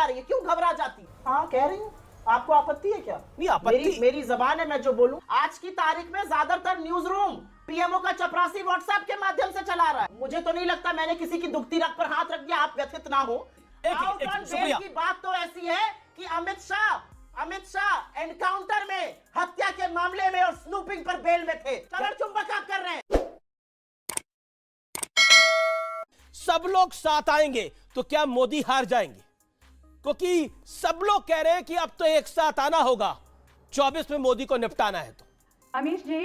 रही है, क्यों घबरा जाती? हाँ कह रही हूँ, आपको आपत्ति है क्या? नहीं आपत्ति, मेरी जबान है, मैं जो बोलूं। आज की तारीख में ज्यादातर न्यूज रूम पीएमओ का चपरासी व्हाट्सएप के माध्यम से चला रहा है। मुझे तो नहीं लगता मैंने किसी की दुखती रग पर हाथ रख दिया, आप व्यथित ना हो। आउट ऑन बेल की बात तो ऐसी है कि अमित शाह एनकाउंटर में, हत्या के मामले में और स्नूपिंग पर बेल में थे। चरण चुंबक आप कर रहे हैं। सब लोग साथ आएंगे तो क्या मोदी हार जाएंगे? क्योंकि सब लोग कह रहे हैं कि अब तो एक साथ आना होगा, 24 में मोदी को निपटाना है। तो अमीश जी,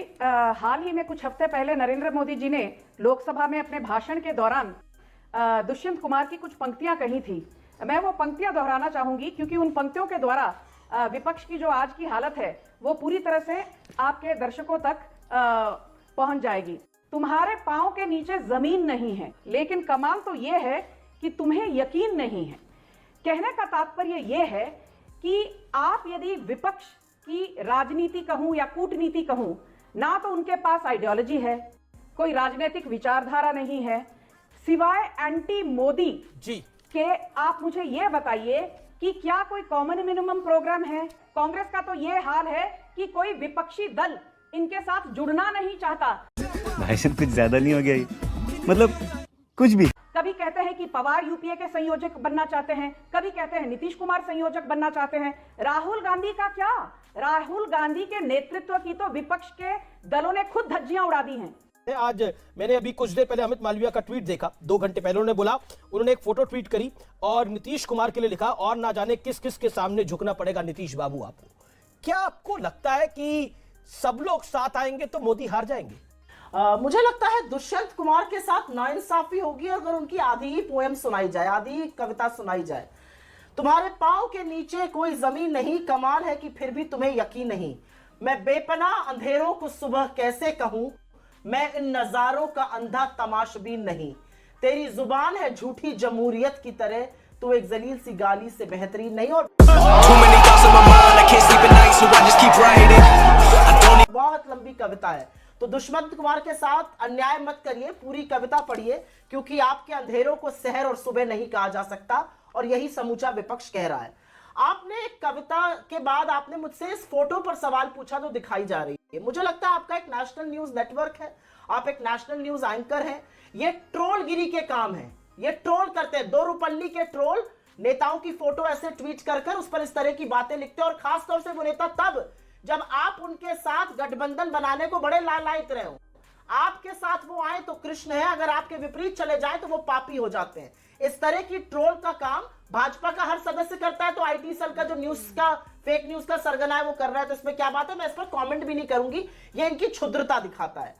हाल ही में कुछ हफ्ते पहले नरेंद्र मोदी जी ने लोकसभा में अपने भाषण के दौरान दुष्यंत कुमार की कुछ पंक्तियां कही थी। मैं वो पंक्तियां दोहराना चाहूंगी क्योंकि उन पंक्तियों के द्वारा विपक्ष की जो आज की हालत है वो पूरी तरह से आपके दर्शकों तक पहुंच जाएगी। तुम्हारे पांव के नीचे जमीन नहीं है, लेकिन कमाल तो ये है कि तुम्हें यकीन नहीं है। कहने का तात्पर्य यह है कि आप यदि विपक्ष की राजनीति कहूं या कूटनीति कहूं, ना तो उनके पास आइडियोलॉजी है, कोई राजनीतिक विचारधारा नहीं है, सिवाय एंटी मोदी जी के आप मुझे यह बताइए कि क्या कोई कॉमन मिनिमम प्रोग्राम है? कांग्रेस का तो यह हाल है कि कोई विपक्षी दल इनके साथ जुड़ना नहीं चाहता। भाई साहब कुछ ज्यादा नहीं हो गया ये? मतलब कुछ भी। कभी कहते हैं कि पवार यूपीए के संयोजक बनना चाहते हैं, कभी कहते हैं नीतीश कुमार संयोजक बनना चाहते हैं। राहुल गांधी का क्या? राहुल गांधी के नेतृत्व की तो विपक्ष के दलों ने खुद धज्जियां उड़ा दी हैं। आज मैंने अभी कुछ देर पहले अमित मालविया का ट्वीट देखा, 2 घंटे पहले उन्होंने बोला, उन्होंने एक फोटो ट्वीट करी और नीतीश कुमार के लिए लिखा, और ना जाने किस किस के सामने झुकना पड़ेगा नीतीश बाबू आपको। क्या आपको लगता है कि सब लोग साथ आएंगे तो मोदी हार जाएंगे? मुझे लगता है दुष्यंत कुमार के साथ नाइंसाफी होगी अगर उनकी आधी ही पोएम सुनाई जाए, आधी ही कविता सुनाई जाए। तुम्हारे पांव के नीचे कोई जमीन नहीं, कमाल है कि फिर भी तुम्हें यकीन नहीं। मैं बेपनाह अंधेरों को सुबह कैसे कहूं, मैं इन नजारों का अंधा तमाशबीन नहीं। तेरी जुबान है झूठी जमहूरियत की तरह, तू एक जलील सी गाली से बेहतरीन नहीं। और बहुत लंबी कविता है, तो दुष्यंत कुमार के साथ अन्याय मत करिए, पूरी कविता पढ़िए, क्योंकि आपके अंधेरों को शहर और सुबह नहीं कहा जा सकता, और यही समूचा विपक्ष कह रहा है। आपने एक कविता के बाद आपने मुझसे इस फोटो पर सवाल पूछा तो दिखाई जा रही है। मुझे लगता है आपका एक नेशनल न्यूज नेटवर्क है, आप एक नेशनल न्यूज एंकर हैं। ये ट्रोलगिरी के काम है, ये ट्रोल करते हैं, 2 रुपल्ली के ट्रोल नेताओं की फोटो ऐसे ट्वीट कर उस पर इस तरह की बातें लिखते हैं। और खासतौर से वो नेता तब जब आप उनके साथ गठबंधन बनाने को बड़े लालायित रहे हो। आपके साथ वो आए तो कृष्ण है, अगर आपके विपरीत चले जाए तो वो पापी हो जाते हैं। इस तरह की ट्रोल का काम भाजपा का हर सदस्य करता है, तो आईटी सेल का जो न्यूज का फेक न्यूज का सरगना है वो कर रहा है, तो इसमें क्या बात है? मैं इस पर कमेंट भी नहीं करूंगी, ये इनकी क्षुद्रता दिखाता है।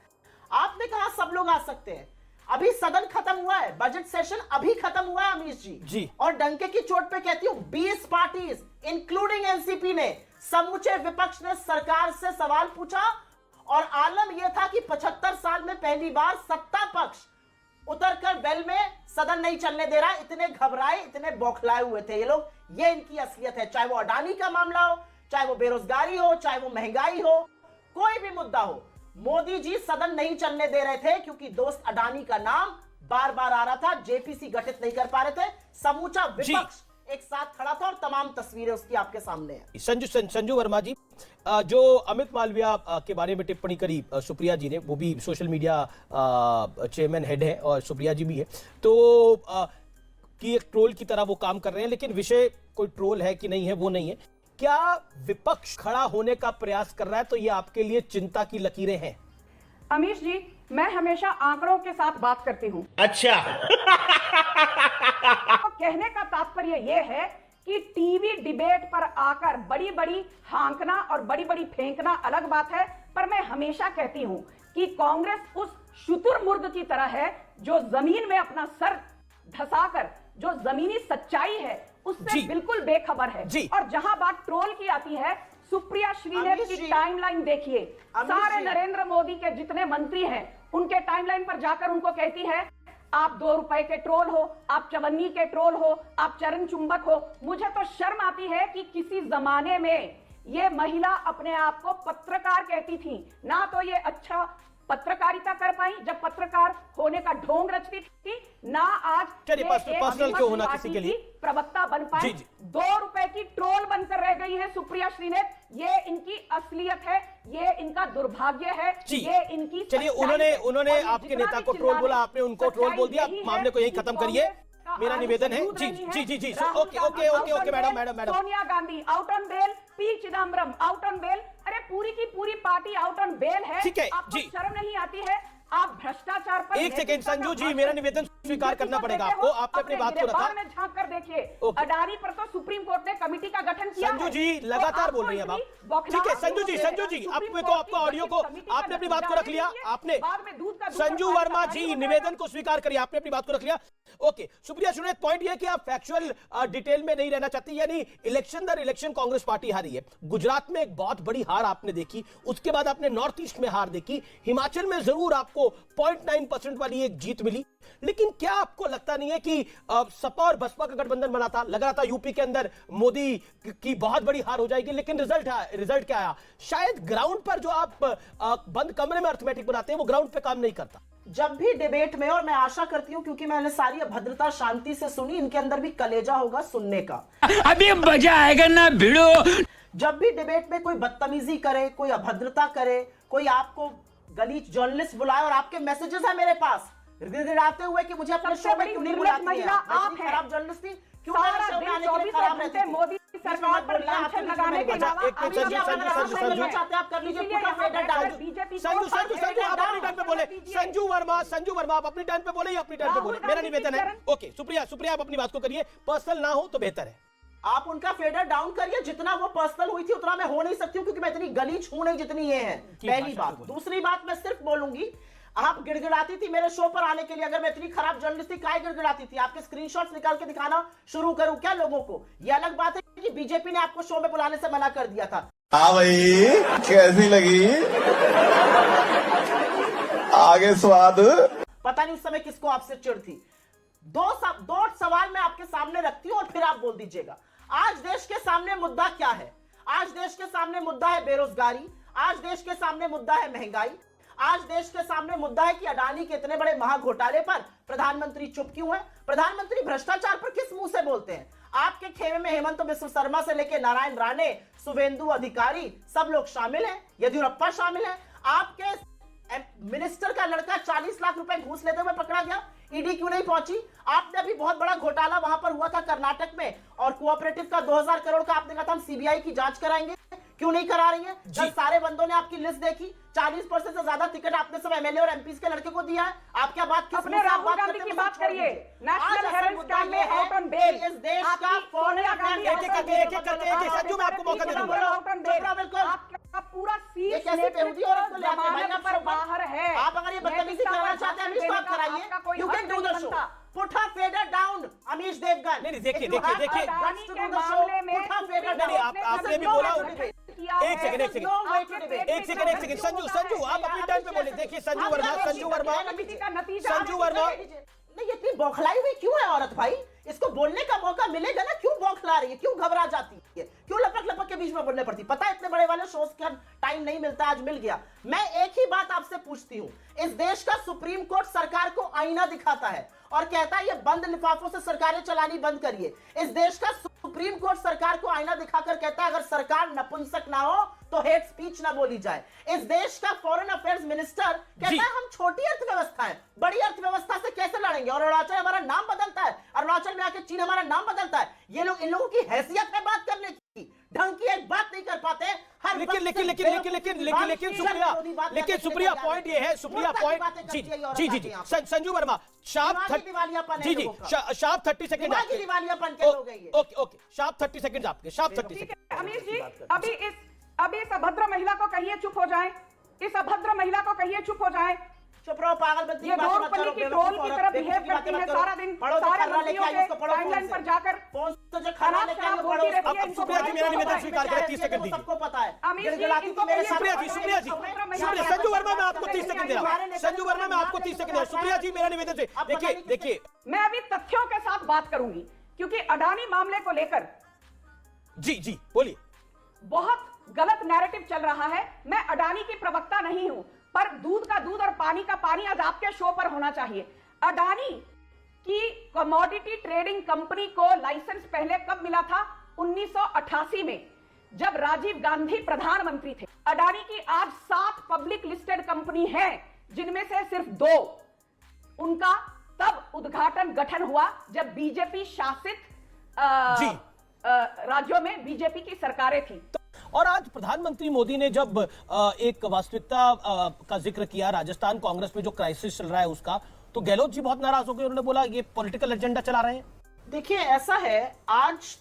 आपने कहा सब लोग आ सकते हैं, अभी सदन खत्म हुआ है, बजट सेशन अभी खत्म हुआ है अमीश जी, और डंके की चोट पे कहती हूँ 20 पार्टीज इंक्लूडिंग एनसीपी ने, समूचे विपक्ष ने सरकार से सवाल पूछा, और आलम यह था कि 75 साल में पहली बार सत्ता पक्ष उतरकर वेल में सदन नहीं चलने दे रहा। इतने घबराए, इतने बौखलाए हुए थे ये लोग। ये इनकी असलियत है, चाहे वो अडानी का मामला हो, चाहे वो बेरोजगारी हो, चाहे वो महंगाई हो, कोई भी मुद्दा हो। मोदी जी सदन नहीं चलने दे रहे थे क्योंकि दोस्त अडानी का नाम बार बार आ रहा था, जेपीसी गठित नहीं कर पा रहे थे। समूचा विपक्ष एक साथ खड़ा था और तमाम तस्वीरें उसकी आपके सामने हैं। संजू वर्मा जी, जो अमित मालविया के बारे में टिप्पणी करी सुप्रिया जी ने, वो भी सोशल मीडिया चेयरमैन हेड है और सुप्रिया जी भी है, तो कि एक ट्रोल की तरह वो काम कर रहे हैं, लेकिन विषय कोई ट्रोल है कि नहीं है वो नहीं है। क्या विपक्ष खड़ा होने का प्रयास कर रहा है तो ये आपके लिए चिंता की लकीरें हैं? अमीश जी, मैं हमेशा आंकड़ों के साथ बात करती हूँ। अच्छा। तो कहने का तात्पर्य यह है कि टीवी डिबेट पर आकर बड़ी बड़ी हांकना और बड़ी बड़ी फेंकना अलग बात है, पर मैं हमेशा कहती हूँ कि कांग्रेस उस शुतुरमुर्ग की तरह है जो जमीन में अपना सर धंसाकर जो जमीनी सच्चाई है उससे बिल्कुल बेखबर है। और जहां बात ट्रोल की आती है, सुप्रिया श्रीदेवी की टाइमलाइन देखिए, सारे नरेंद्र मोदी के जितने मंत्री हैं उनके टाइमलाइन पर जाकर उनको कहती है आप 2 रुपए के ट्रोल हो, आप चवन्नी के ट्रोल हो, आप चरण चुंबक हो। मुझे तो शर्म आती है कि किसी जमाने में ये महिला अपने आप को पत्रकार कहती थी, ना तो ये अच्छा पत्रकारिता कर पाई, जब पत्रकार होने का ढोंग रचती थी, ना आज चलिए, पर्सनल क्यों होना किसी के लिए, प्रवक्ता बन पाए। 2 रुपए की ट्रोल बनकर रह गई है सुप्रिया श्रीनेत। ये इनकी असलियत है, ये इनका दुर्भाग्य है, ये इनकी। चलिए, उन्होंने आपके नेता को ट्रोल बोला, आपने उनको ट्रोल बोल दिया, मामले को यही खत्म करिए, मेरा निवेदन है। जी जी जी जी, okay madam. Sonia Gandhi out on bail, P Chidambaram out on bail. अरे पूरी की पूरी पार्टी आउट ऑन बेल है। ठीक है आपको जी, शर्म नहीं आती है? आप भ्रष्टाचार पर एक सेकंड संजू जी, मेरा निवेदन स्वीकार करना पड़ेगा आपको, आपने अपनी बात को रखा। में झांक कर देखिए, अडानी पर तो सुप्रीम कोर्ट ने कमेटी का गठन किया। संजू जी लगातार बोल रही है आप। ठीक है संजू जी, आपको ऑडियो को, आपने अपनी बात को रख लिया, आपने। संजू वर्मा जी, निवेदन को स्वीकार करिए, आपने अपनी बात को रख लिया। ओके, सुप्रिया श्रीनेत, पॉइंट ये कि आप फैक्चुअल डिटेल में नहीं रहना चाहती, यानी इलेक्शन दर इलेक्शन कांग्रेस पार्टी हारी है। गुजरात में एक बहुत बड़ी हार आपने देखी, उसके बाद आपने नॉर्थ ईस्ट में हार देखी, हिमाचल में जरूर आपको 0.9% वाली एक जीत मिली, लेकिन क्या आपको लगता नहीं है कि सपा और बसपा का गठबंधन बना था, लग रहा था यूपी के अंदर मोदी की बहुत बड़ी हार हो जाएगी, लेकिन रिजल्ट क्या आया? शायद ग्राउंड पर जो आप बंद कमरे में अर्थमेटिक बनाते हैं, वो ग्राउंड पे काम नहीं करता। जब भी डिबेट में, और मैं आशा करती हूं क्योंकि मैंने सारी अभद्रता शांति से सुनी, इनके अंदर भी कलेजा होगा सुनने का। अभी मजा आएगा ना भिड़ो। जब भी डिबेट में कोई बदतमीजी करे, कोई अभद्रता करे, कोई आपको गलीच जर्नलिस्ट बुलाए और आपके मैसेजेस है मेरे पास गिड़गिड़ाते हुए कि मुझे अपने शो में क्यों नहीं बुलाती है, आप खराब जर्नलिस्ट थी, क्यों मेरे शो में आने के लिए खराब रहती थी? मोदी सरकार पर लांछन लगाने के अलावा आप कर लीजिए, संजू आप अपनी टर्न पे बोले। संजू वर्मा आप अपनी टर्न पे बोले या अपनी टर्न पे बोले, मेरा निवेदन है। ओके, सुप्रिया आप अपनी बात को करिए, पर्सनल ना हो तो बेहतर है। आप उनका फेडर डाउन करिए, जितना वो पर्सनल हुई थी उतना मैं हो नहीं सकती हूँ, क्योंकि मैं इतनी गलीच हूं नहीं जितनी ये है। पहली बात। दूसरी बात मैं सिर्फ बोलूंगी, आप गिड़गिड़ाती थी मेरे शो पर आने के लिए, अगर मैं इतनी खराब जर्नलिस्ट थी काहे गिड़गिड़ाती थी? आपके स्क्रीनशॉट्स निकाल के दिखाना शुरू करूं क्या लोगों को? ये अलग बात है कि बीजेपी ने आपको शो में बुलाने से मना कर दिया था। हाँ भाई, कैसी लगी आगे स्वाद? पता नहीं उस समय किसको आपसे चिढ़ थी। दो सवाल मैं आपके सामने रखती हूं और फिर आप बोल दीजिएगा। आज देश के सामने मुद्दा क्या है? आज देश के सामने मुद्दा है बेरोजगारी, आज देश के सामने मुद्दा है महंगाई, आज देश के सामने मुद्दा है कि अडानी के इतने बड़े महाघोटाले पर प्रधानमंत्री चुप क्यों है? प्रधानमंत्री भ्रष्टाचार पर किस मुंह से बोलते हैं? आपके खेमे में हेमंत बिस्व शर्मा से लेकर नारायण राणे, शुभेंदु अधिकारी सब लोग शामिल हैं, येदियुरप्पा शामिल है। आपके मिनिस्टर का लड़का 40 लाख रुपए घूस लेते हुए पकड़ा गया, ईडी क्यों नहीं पहुंची? आपने अभी बहुत बड़ा घोटाला वहां पर हुआ था कर्नाटक में, और कोऑपरेटिव का 2000 करोड़ का आपने कहा था हम सीबीआई की जांच कराएंगे, क्यों नहीं करा रही है? जब सारे बंदों ने आपकी लिस्ट देखी, 40% से ज्यादा टिकट आपने सब एमएलए और एमपी के लड़के को दिया है। आप क्या बात किस अपने राहुल गांधी की बात करिए, नेशनल हेराल्ड स्कैम में आउट ऑन बेल, इस देश का फॉरेन अफेयर्स एक करके संजू मैं आपको मौका दे दूंगा। आउट ऑन बेल, आपका पूरा ये कैसे बेहूदी औरत को लेके भाईना पर बाहर है। आप अगर ये बदतमीजी करना चाहते हैं अमीश बात कराइए, you can do the show, put her fader down Amish Devgan. नहीं देखिए आपने भी बोला, एक सेकंड संजू आप अपनी टर्न पे बोले। देखिए संजू वर्मा नहीं, इतनी बौखलाई हुई क्यों है औरत भाई? इसको बोलने का मौका मिलेगा ना, क्यों बौखला रही है, क्यों घबरा जाती है, क्यों लपक के बीच में बोलने पड़ती? पता है इतने बड़े वाले शोज का टाइम नहीं मिलता, आज मिल गया। मैं एक ही बात आपसे पूछती हूँ, इस देश का सुप्रीम कोर्ट सरकार को आईना दिखाता है और कहता है ये बंद लिफाफों से सरकारें चलानी बंद करिए। इस देश का सुप्रीम कोर्ट सरकार को आईना दिखाकर कहता है अगर सरकार नपुंसक ना हो तो हेट स्पीच ना बोली जाए। इस देश का फॉरेन अफेयर्स मिनिस्टर कहता है हम छोटी अर्थव्यवस्था है, बड़ी अर्थव्यवस्था से कैसे लड़ेंगे? और अरुणाचल हमारा नाम बदलता है, अरुणाचल में आके चीन हमारा नाम बदलता है। ये लोग, इन लोगों की हैसियत है बात करने की, ढंग की एक बात नहीं कर पाते। लेकिन सुप्रिया पॉइंट ये है, सुप्रिया पॉइंट जी Sanju Verma sharp 30 second okay sharp 30 second आपके, शार्प 30 सेकंड। अमीश जी अभी इस अभद्र महिला को कहिए चुप हो जाए, इस अभद्र महिला को कहिए चुप हो जाए। चुप रहो पागल, ये 2 रुपये की ट्रोल की तरह बिहेव करती है सारा दिन, सारे मंत्रियों के टाइमलाइन पर जाकर सुप्रिया जी मेरा निवेदन स्वीकार करें, 30 सेकंड दीजिए। सबको पता है सुप्रिया जी संजू वर्मा मैं आपको 30 सेकंड दे रहा हूं, संजू वर्मा मैं आपको 30 सेकंड दे रहा हूं। सुप्रिया जी मेरा निवेदन से देखिए मैं अभी तथ्यों के साथ बात करूंगी, क्योंकि अडानी मामले को लेकर जी बोलिए। बहुत गलत नैरेटिव चल रहा है। मैं अडानी की प्रवक्ता नहीं हूं, पर दूध का दूध और पानी का पानी आज आपके शो पर होना चाहिए। अडानी की कमोडिटी ट्रेडिंग कंपनी को लाइसेंस पहले कब मिला था? 1988 में, जब राजीव गांधी प्रधानमंत्री थे। अडानी की आज 7 पब्लिक लिस्टेड कंपनी है, जिनमें से सिर्फ 2 उनका तब उद्घाटन गठन हुआ जब बीजेपी शासित राज्यों में बीजेपी की सरकारें थी। और आज प्रधानमंत्री मोदी ने जब एक वास्तविकता का जिक्र किया, राजस्थान कांग्रेस में जो क्राइसिस चल रहा है उसका, तो गहलोत जी बहुत नाराज हो गए। उन्होंने बोला ये पॉलिटिकल एजेंडा चला रहे हैं। देखिए, ऐसा है, आज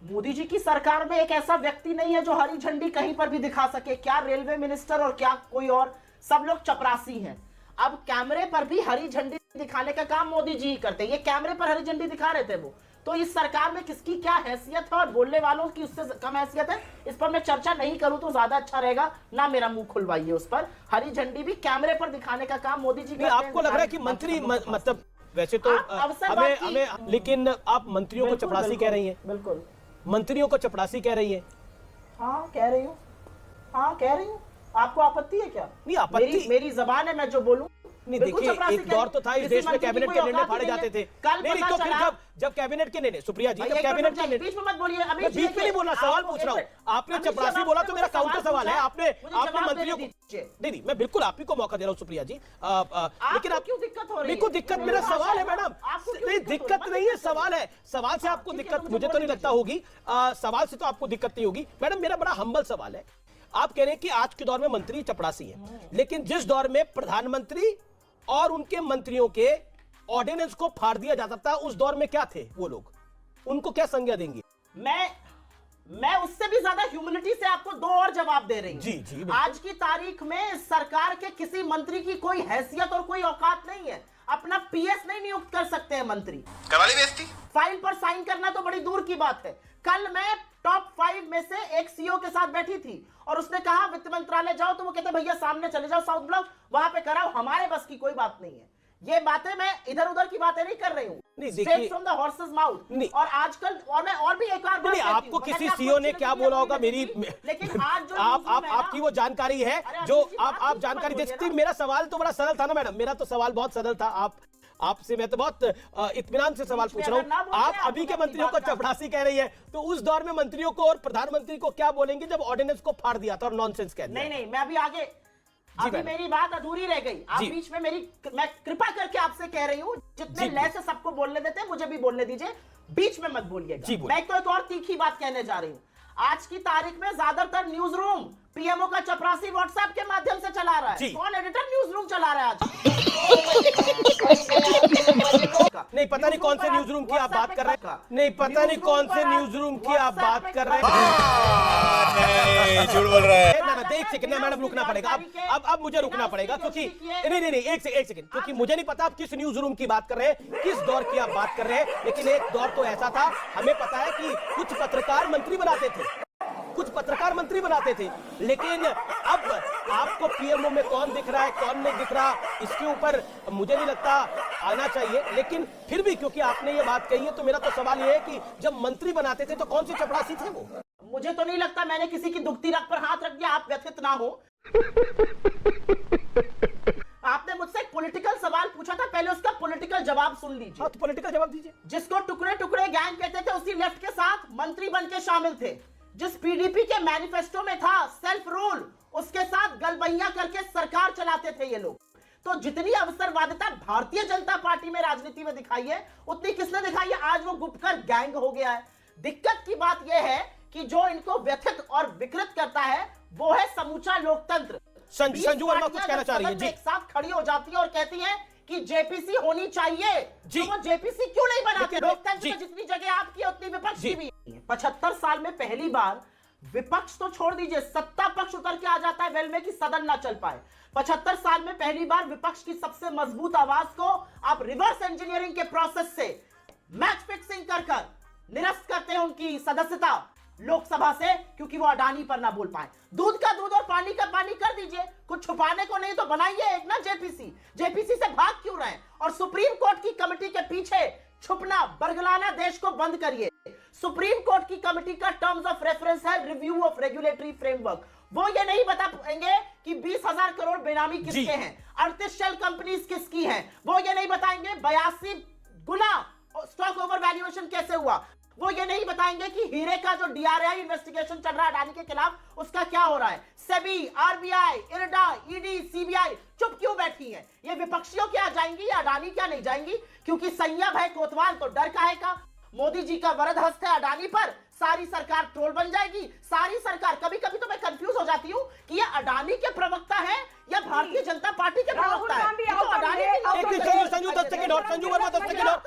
मोदी जी की सरकार में एक ऐसा व्यक्ति नहीं है जो हरी झंडी कहीं पर भी दिखा सके। क्या रेलवे मिनिस्टर और क्या कोई और, सब लोग चपरासी हैं। अब कैमरे पर भी हरी झंडी दिखाने का काम मोदी जी ही करते हैं। ये कैमरे पर हरी झंडी दिखा रहे थे वो। तो इस सरकार में किसकी क्या हैसियत है और बोलने वालों की उससे कम हैसियत है, इस पर मैं चर्चा नहीं करूं तो ज्यादा अच्छा रहेगा। ना मेरा मुंह खुलवाइए उस पर। हरी झंडी भी कैमरे पर दिखाने का काम मोदी जी करते हैं। आपको लग रहा है कि मंत्री मतलब वैसे तो हमें लेकिन आप मंत्रियों को चपरासी कह रही हैं। बिल्कुल, मंत्रियों को चपरासी कह रही है। हाँ कह रही हूँ, हाँ कह रही हूँ। आपको आपत्ति है क्या? नहीं, आपत्ति मेरी जबान है, मैं जो बोलूं। नहीं, देखिए, एक दौर तो था इस देश में कैबिनेट के निर्णय फाड़े जाते थे। नहीं तो फिर जब कैबिनेट के निर्णय, सुप्रिया जी, जब कैबिनेट के बीच में मत बोलिए। अभी बीच में नहीं बोलना, सवाल पूछ रहा हूँ। आपने चपरासी बोला तो मेरा काउंटर सवाल है। आपने मंत्रियों को नहीं, मैं बिल्कुल आप ही को मौका दे रहा हूँ सुप्रिया जी। लेकिन आप क्यों दिक्कत हो रही है? मेरे को दिक्कत, मेरा सवाल है मैडम। नहीं, दिक्कत नहीं है, सवाल है। सवाल से आपको दिक्कत मुझे तो नहीं लगता होगी। सवाल से तो आपको दिक्कत नहीं होगी। मैडम, मेरा बड़ा हम्बल सवाल है। आप कह रहे हैं कि आज के दौर में मंत्री चपरासी है, लेकिन जिस दौर में प्रधानमंत्री और उनके मंत्रियों के ऑर्डिनेंस को फाड़ दिया जाता था, उस दौर में क्या थे वो लोग? उनको क्या संज्ञा देंगे? मैं उससे भी ज्यादा ह्यूमिलिटी से आपको 2 और जवाब दे रही हूं। जी जी, आज की तारीख में सरकार के किसी मंत्री की कोई हैसियत और कोई औकात नहीं है। अपना पीएस नहीं नियुक्त कर सकते हैं मंत्री। करवाली बेइज्जती। फाइल पर साइन करना तो बड़ी दूर की बात है। कल मैं टॉप 5 में से एक सीईओ के साथ बैठी थी और उसने कहा वित्त मंत्रालय जाओ, तो वो कहते भैया सामने चले जाओ साउथ ब्लॉक, वहां पे कराओ, हमारे बस की कोई बात नहीं है। ये बातें मैं इधर उधर की बातें नहीं कर रही हूँ, straight from the horses mouth. और आजकल और मैं और भी एक बार नहीं, आपको किसी सीईओ ने क्या बोला होगा मेरी, लेकिन आज जो आपकी वो जानकारी है जो आप जानकारी दे सकती। मेरा सवाल तो बड़ा सरल था ना मैडम, मेरा तो सवाल बहुत सरल था। आपसे मैं तो बहुत इत्मीनान से सवाल पूछ रहा हूँ। आप अभी के मंत्रियों को चपरासी कह रही है, तो उस दौर में मंत्रियों को और प्रधानमंत्री को क्या बोलेंगे जब ऑर्डिनेंस को फाड़ दिया था और नॉनसेंस कह दिया? नहीं, मैं अभी आगे, अभी मेरी बात अधूरी रह गई। आप बीच में मैं कृपा करके आपसे कह रही हूँ, जितने लय से सबको बोलने देते हैं मुझे भी बोलने दीजिए, बीच में मत बोलिएगा। मैं तो एक और तीखी बात कहने जा रही हूँ। आज की तारीख में ज्यादातर न्यूज रूम पीएमओ का चपरासी व्हाट्सएप के माध्यम से चला रहा है। कौन एडिटर न्यूज रूम चला रहा है आज? नहीं, पता नहीं कौन से न्यूज रूम की आप बात कर रहे हैं। नहीं, पता नहीं कौन से न्यूज रूम की आप बात कर रहे हैं। झूठ बोल रहा है। ना, एक सेकंड, मैडम रुकना पड़ेगा। अब मुझे रुकना पड़ेगा क्योंकि नहीं, एक सेकंड, क्योंकि मुझे नहीं पता आप किस न्यूज रूम की बात कर रहे हैं, किस दौर की आप बात कर रहे हैं। लेकिन एक दौर तो ऐसा था, हमें पता है कि कुछ पत्रकार मंत्री बनाते थे, लेकिन अब आपको पीएमओ में कौन दिख रहा है, कौन नहीं दिख रहा, इसके ऊपर मुझे नहीं लगता आना चाहिए। लेकिन फिर भी क्योंकि आपने ये बात कही है, तो मेरा तो सवाल ये है कि जब मंत्री बनाते थे तो कौन से चपरासी थे वो? मुझे तो नहीं लगता मैंने किसी की दुखती रग पर हाथ रख दिया, आप व्यथित ना हो। आपने मुझसे एक पॉलिटिकल सवाल पूछा था, पहले उसका पॉलिटिकल जवाब सुन लीजिए। तो पॉलिटिकल जवाब दीजिए। जिसको टुकड़े टुकड़े गैंग कहते थे, उसी लेफ्ट के साथ मंत्री बन के शामिल थे। जिस पीडीपी के मैनिफेस्टो में था सेल्फ रूल, उसके साथ गलबैया करके सरकार चलाते थे ये लोग। तो जितनी अवसरवादिता भारतीय जनता पार्टी में राजनीति में दिखाई है, उतनी किसने दिखाई है? आज वो गुपकर गैंग हो गया है। दिक्कत की बात यह है कि जो इनको व्यथित और विकृत करता है वो है समूचा लोकतंत्र। संजू वर्मा कुछ कहना चाह रही है जी। एक साथ खड़ी हो जाती है और कहती है कि जेपीसी होनी चाहिए जी। तो वो जेपीसी क्यों नहीं बनाते? लोकतंत्र में जितनी जगह आपकी उतनी विपक्ष की भी। 75 साल में पहली बार विपक्ष तो छोड़ दीजिए, सत्ता पक्ष उतर के आ जाता है वेल में कि सदन ना चल पाए। 75 साल में पहली बार विपक्ष की सबसे मजबूत आवाज को आप रिवर्स इंजीनियरिंग के प्रोसेस से मैच फिक्सिंग कर निरस्त करते हैं उनकी सदस्यता लोकसभा से, क्योंकि वो अडानी पर ना बोल पाए। दूध का दूध और पानी का पानी कर दीजिए, कुछ छुपाने को नहीं तो बनाइए एक ना जेपीसी से भाग क्यों रहे? और सुप्रीम कोर्ट की कमेटी के पीछे छुपना, बरगलाना देश को बंद करिए। सुप्रीम कोर्ट की कमेटी का टर्म्स ऑफ रेफरेंस है रिव्यू ऑफ रेगुलेटरी फ्रेमवर्क। वो ये नहीं बता पाएंगे कि 20,000 करोड़ बेनामी किसके हैं, 38 शेल कंपनीज किसकी हैं, वो ये नहीं बताएंगे 82 गुना स्टॉक ओवर वैल्यूएशन कैसे हुआ, वो ये नहीं बताएंगे कि हीरे का जो डीआरआई इन्वेस्टिगेशन चल रहा है अडानी के खिलाफ, उसका क्या हो रहा है। SEBI, RBI, IRDA, ED, CBI चुप क्यों बैठी है। ये विपक्षियों क्या जाएंगी या अडानी क्या नहीं जाएंगी, क्योंकि संयम है कोतवाल तो डर काहे का। मोदी जी का वरद हस्त है अडानी पर, सारी सरकार ट्रोल बन जाएगी, सारी सरकार। कभी कभी तो मैं कंफ्यूज हो जाती हूँ कि ये अडानी के प्रवक्ता है या भारतीय जनता पार्टी के प्रवक्ता है। ये तो अडानी के संजू 10 सेकंड और, संजू वर्मा 10 सेकंड और।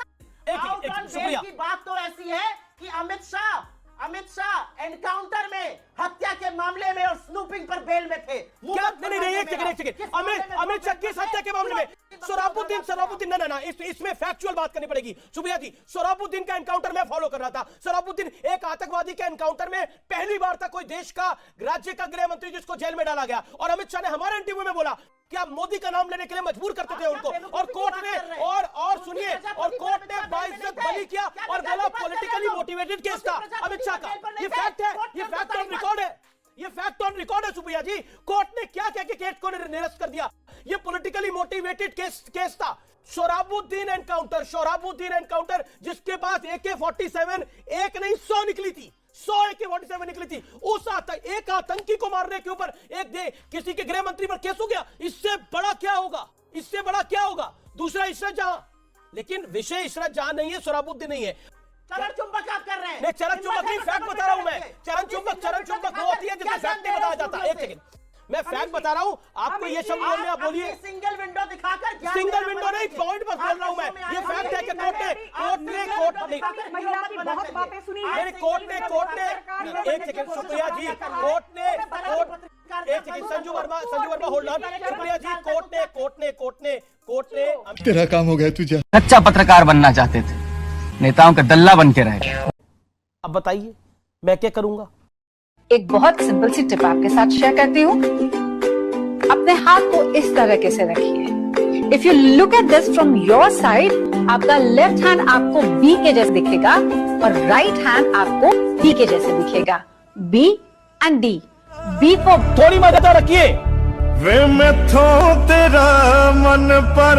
शुक्रिया। की बात तो ऐसी है कि अमित शाह एनकाउंटर में, हत्या के मामले में और स्नूपिंग पर बेल में थे। क्या? नहीं, एक सेकंड। अमित शाह किस हत्या के मामले में? सोहराबुद्दीन, ना इसमें फैक्चुअल बात करनी पड़ेगी सुप्रिया जी। सोहराबुद्दीन का एनकाउंटर मैं फॉलो कर रहा था। सोहराबुद्दीन एक आतंकवादी के एनकाउंटर में पहली बार था कोई देश का राज्य का गृह मंत्री जिसको जेल में डाला गया, और अमित शाह ने हमारे इंटरव्यू में बोला कि आप मोदी का नाम लेने के लिए मजबूर करते थे उनको, और कोर्ट ने और सुनिए, और कोर्ट ने बाइज्जत बरी किया और बोला पॉलिटिकली मोटिवेटेड केस था अमित शाह का। ये फैक्ट है, ये फैक्ट ऑन रिकॉर्ड है, ये फैक्ट ऑन रिकॉर्ड है सुप्रिया जी। कोर्ट ने क्या कह के केस को निरस्त कर दिया, ये पॉलिटिकली मोटिवेटेड केस था। सोहराबुद्दीन एनकाउंटर जिसके पास AK-47 एक नहीं 100 निकली थी, 100 AK-47 निकली थी। उस एक आतंकी को मारने के ऊपर किसी के गृह मंत्री पर केस हो गया। इससे बड़ा क्या होगा? दूसरा इशरत जहां, लेकिन विषय इशरत जहां नहीं है, सोहराबुद्दीन नहीं है। चरण चुंबक आप कर रहे हैं। नहीं, चरण चुंबक नहीं, फैक्ट बता रहा हूं मैं। चरण चुंबक वो होती है जिसमें फैक्ट नहीं बताया जाता। एक सेकंड, मैं फैक्ट बता रहा हूं आपको। ये शब्द बोलने आप बोलिए। सिंगल विंडो दिखाकर, सिंगल विंडो नहीं, पॉइंट पर बोल रहा हूं मैं। ये फैक्ट है कि कोर्ट ने महिला की बहुत बातें सुनी है। कोर्ट ने एक सेकंड सुप्रिया जी, एक second Sanju Varma hold on. Supriya ji, court ने तेरा काम हो गया तुझे। सच्चा पत्रकार बनना चाहते थे, नेताओं का दल्ला बन के रह गए। अब बताइए मैं क्या करूंगा। एक बहुत सिंपल सी टिप आपके साथ शेयर करती हूँ। अपने हाथ को इस तरीके से रखिए। If you look at this from your side, आपका लेफ्ट हैंड आपको बी के जैसे दिखेगा और राइट हैंड आपको डी के जैसे दिखेगा। B and D. B for थोड़ी मदद रखिए। वे मैं तेरा मन पर